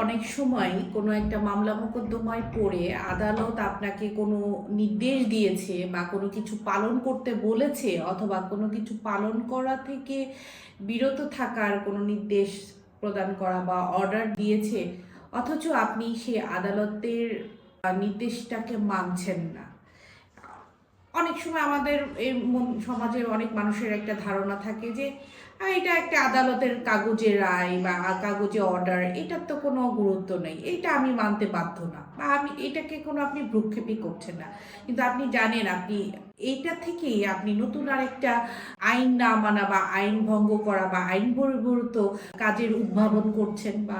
অনেক সময় কোনো একটা মামলা মোকদ্দমায় পড়ে আদালত আপনাকে কোনো নির্দেশ দিয়েছে বা কোনো কিছু পালন করতে বলেছে অথবা কোনো কিছু পালন করা থেকে বিরত থাকার কোনো নির্দেশ প্রদান করা বা অর্ডার দিয়েছে, অথচ আপনি সেই আদালতের নির্দেশটাকে মানছেন না। অনেক সময় আমাদের সমাজে অনেক মানুষের একটা ধারণা থাকে যে এটা একটা আদালতের কাগজে রায় বা কাগজে অর্ডার, এটার তো কোনো গুরুত্ব নেই, এটা আমি মানতে বাধ্য না, বা আমি এটাকে কোনো আপনি ভ্রুক্ষেপই করছেন না। কিন্তু আপনি জানেন আপনি এইটা থেকেই আপনি নতুন আরেকটা আইন না মানা বা আইন ভঙ্গ করা বা আইন বহির্ভূত কাজের উদ্ভাবন করছেন, বা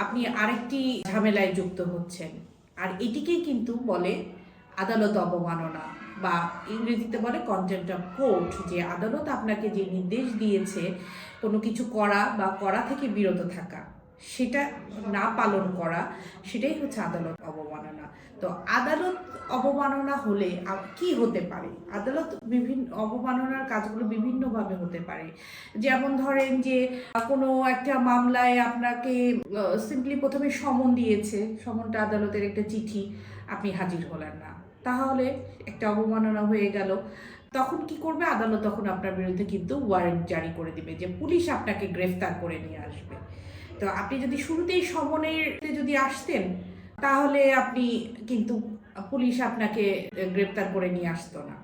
আপনি আরেকটি ঝামেলায় যুক্ত হচ্ছেন। আর এটিকেই কিন্তু বলে আদালত অবমাননা, বা ইংরেজিতে বলে কন্টেম্পট অফ কোর্ট। যে আদালত আপনাকে যে নির্দেশ দিয়েছে কোনো কিছু করা বা করা থেকে বিরত থাকা, সেটা না পালন করা, সেটাই হচ্ছে আদালত অবমাননা। তো আদালত অবমাননা হলে কি হতে পারে? আদালত বিভিন্ন অবমাননার কাজগুলো বিভিন্নভাবে হতে পারে। যেমন ধরেন যে কোনো একটা মামলায় আপনাকে সিম্পলি প্রথমে সমন দিয়েছে, সমনটা আদালতের একটা চিঠি, আপনি হাজির হলেন না, তাহলে একটা অবমাননা হয়ে গেল। তখন কি করবে আদালত? তখন আপনার বিরুদ্ধে কিন্তু ওয়ারেন্ট জারি করে দিবে যে পুলিশ আপনাকে গ্রেফতার করে নিয়ে আসবে। তো আপনি যদি শুরুতেই সমনের যদি আসতেন, তাহলে আপনি কিন্তু পুলিশ আপনাকে গ্রেফতার করে নিয়ে আসতো না।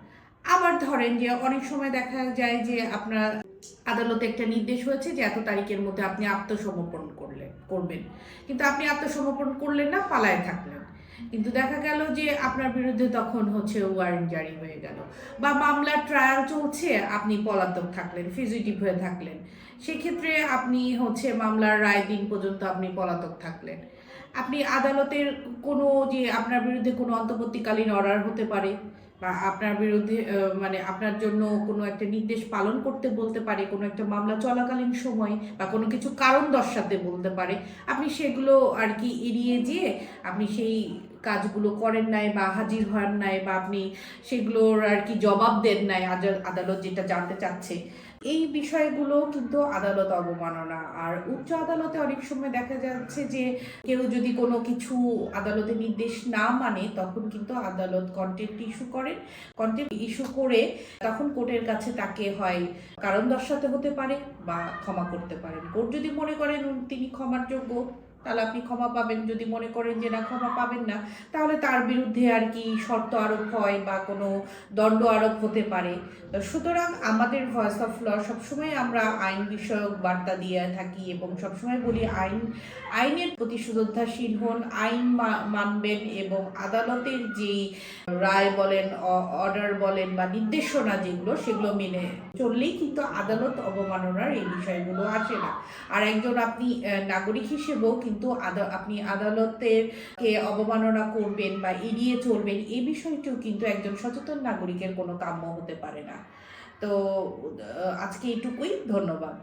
আবার ধরেন যে অনেক সময় দেখা যায় যে আপনার আদালতে একটা নির্দেশ হয়েছে যে এত তারিখের মধ্যে আপনি আত্মসমর্পণ করবেন, কিন্তু আপনি আত্মসমর্পণ করলেন না, পালায় থাকলেন। কিন্তু দেখা গেল যে আপনার বিরুদ্ধে তখন হচ্ছে ওয়ারেন্ট জারি হয়ে গেল, বা মামলার ট্রায়াল চলছে, আপনি পলাতক থাকলেন, ফিজিটিভ হয়ে থাকলেন। সেক্ষেত্রে আপনি হচ্ছে মামলার রায় দিন পর্যন্ত আপনি পলাতক থাকলেন। আপনি আদালতের কোনো যে আপনার বিরুদ্ধে কোনো অন্তর্বর্তীকালীন অর্ডার হতে পারে, বা আপনার বিরুদ্ধে মানে আপনার জন্য কোনো একটা নির্দেশ পালন করতে বলতে পারে কোনো একটা মামলা চলাকালীন সময়, বা কোনো কিছু কারণ দর্শাতে বলতে পারে। আপনি সেগুলো আর কি এড়িয়ে যেয়ে আপনি সেই কাজগুলো করেন নাই বা হাজির হন নাই, বা আপনি সেগুলোর আর কি জবাব দেন নাই আদালত যেটা জানতে চাচ্ছে। এই বিষয়গুলো কিন্তু আদালত অবমাননা। আর উচ্চ আদালতে অনেক সময় দেখা যাচ্ছে যে কেউ যদি কোনো কিছু আদালতের নির্দেশ না মানে, তখন কিন্তু আদালত কন্টেম্পট ইস্যু করেন। কন্টেম্পট ইস্যু করে তখন কোর্টের কাছে তাকে হয় কারণ দর্শাতে হতে পারে বা ক্ষমা করতে পারেন। কোর্ট যদি মনে করেন তিনি ক্ষমার যোগ্য, তাহলে আপনি ক্ষমা পাবেন। যদি মনে করেন যে না, ক্ষমা পাবেন না, তাহলে তার বিরুদ্ধে আর কি শর্ত আরোপ হয় বা কোনো দণ্ড আরোপ হতে পারে। তো সুতরাং আমাদের ভয়েস অফ ল সবসময় আমরা আইন বিষয়ক বার্তা দিয়ে থাকি এবং সবসময় বলি আইনের প্রতি শ্রদ্ধাশীল হন, আইন মানবেন, এবং আদালতের যেই রায় বলেন, অর্ডার বলেন বা নির্দেশনা যেগুলো, সেগুলো মেনে চললেই কিন্তু আদালত অবমাননার এই বিষয়গুলো আসে না। আর একজন আপনি নাগরিক হিসেবেও কিন্তু আপনি আদালতের কে অবমাননা করবেন বা এড়িয়ে চলবেন, এই বিষয়টিও কিন্তু একজন সচেতন নাগরিকের কোনো কাম্য হতে পারে না। তো আজকে এটুকুই। ধন্যবাদ।